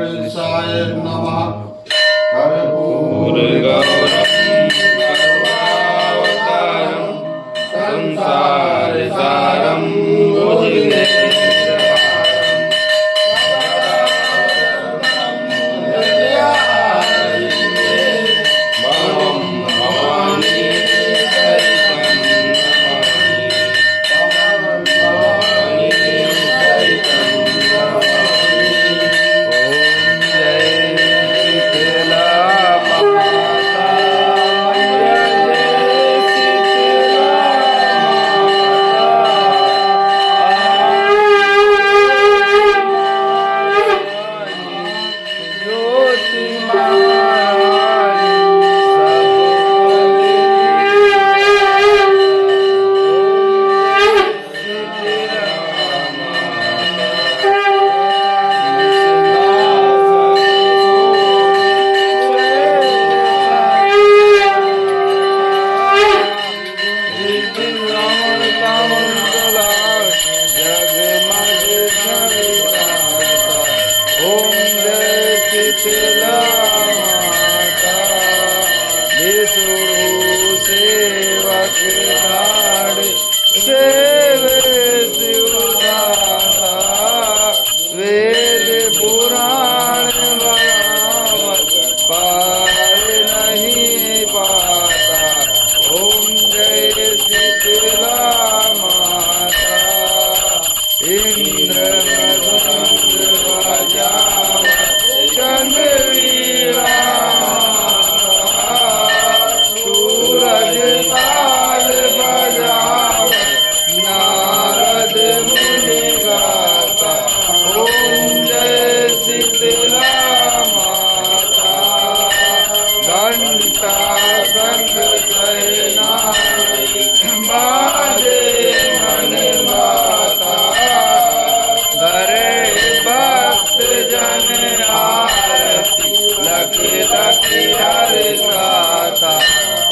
गणेशाय नमः। कर्पूरगौरं सर्वावतारं संसारसारं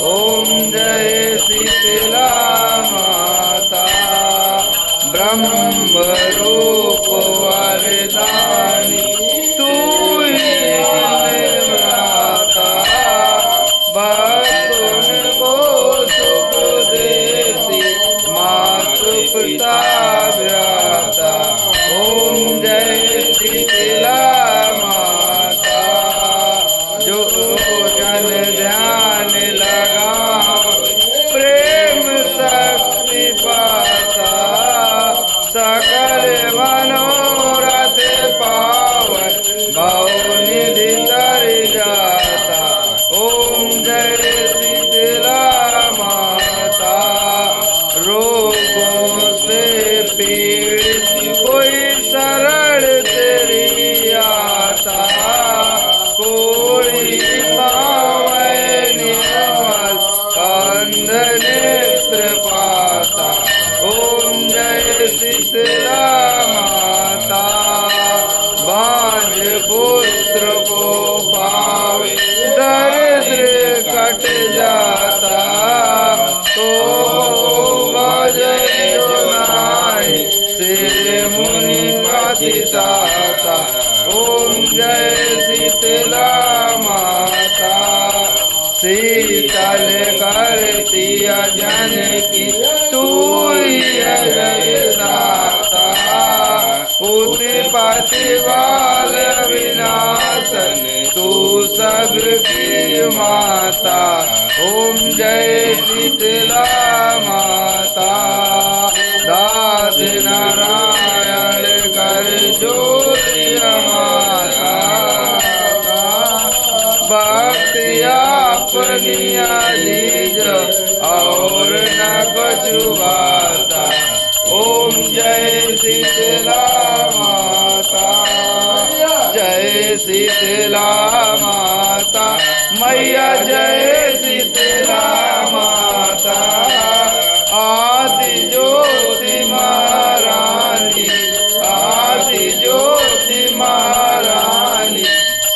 ओम जय शीतला माता। ब्रह्म रूप वरदानी तू ही माता। भक्तों को सुख देती मातु पिता व्याता। ओम जय शीतला माता। जो जन ध्यान लगा प्रेम शक्ति पाता। सकल मनोरथ पावन भव निधि तर जाता। ओम जय शीतला माता। रोगों से पीड़ित कोई शरण तेरी आता। कोई पावे निर्मल कंद नेत्र पाता। ओम जय शीतला माता। बांझ पुत्र को पावे दरिद्र कट जाता। तो भजय नाई सिर मुनि पतिताता। ओम जय शीतला माता। शीतल करती जन की तू ही दाता। पुत्र पतिवाल विनाशन तू सबकी माता। ओम जय शीतला माता। दास नारायण कर ज्योति माता। भक्ति अपनी लीज और न बचुवाता। ओम जय शीतला माता। जय शीतला माता। मैया जय शीतला माता। आदि ज्योति महारानी। आदि ज्योति महारानी।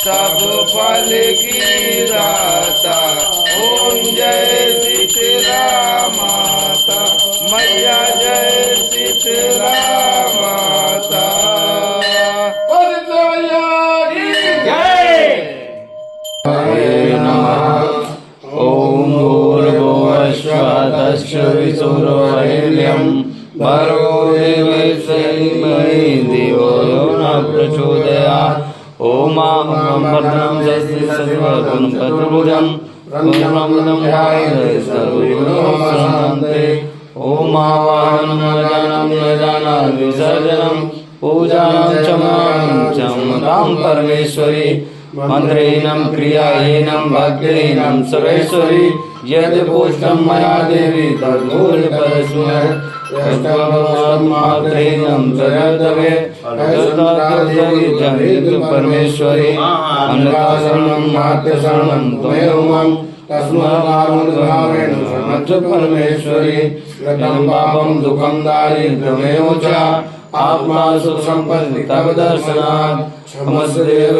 सब फल की दाता। ओम जय शीतला माता। मैया जय शीतला माता। तस्य विसुरवरेण्यं भर्गो देवस्य धीमहि धियो यो नः प्रचोदयात्। ॐ भद्रं स्वस्ति सर्वगुणपत्रभुजं ब्रह्मणं ध्यायेत् सर्वविघ्नोपशान्ते। ॐ आवाहनं न जानामि विसर्जनं पूजां च मां परमेश्वरी मन्त्रेणं क्रियाहीनं भक्तिहीनं सर्वेश्वरी यद् पुष्टं मया देवी तद्भूरिपरस्मै यस्मात्मात्रेणं तदर्दवे तद् परमेश्वरी अन्यथा मात्रशरणं त्वमेव मम तस्मात् परमेश्वरी कृतं पापं दुःखं दारिद्र्यमेव च आत्मा सुख संपत्ति तव दर्शनात् क्षमस्देव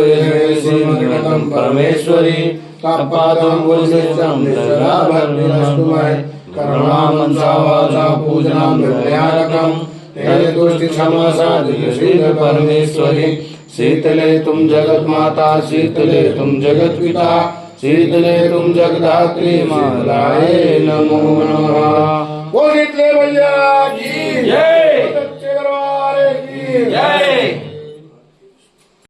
निर्गतं परमेश्वरी तत्पादं गुरुशिष्टं दयाभर्तिनस्तुमय करुणामंसा वाचा पूजनं निर्दयानकं तेरे तुष्टि क्षमा साधि श्री परमेश्वरी शीतले तुम जगत माता शीतले तुम जगत पिता शीतले तुम जगदात्री मालाये नमो नमः।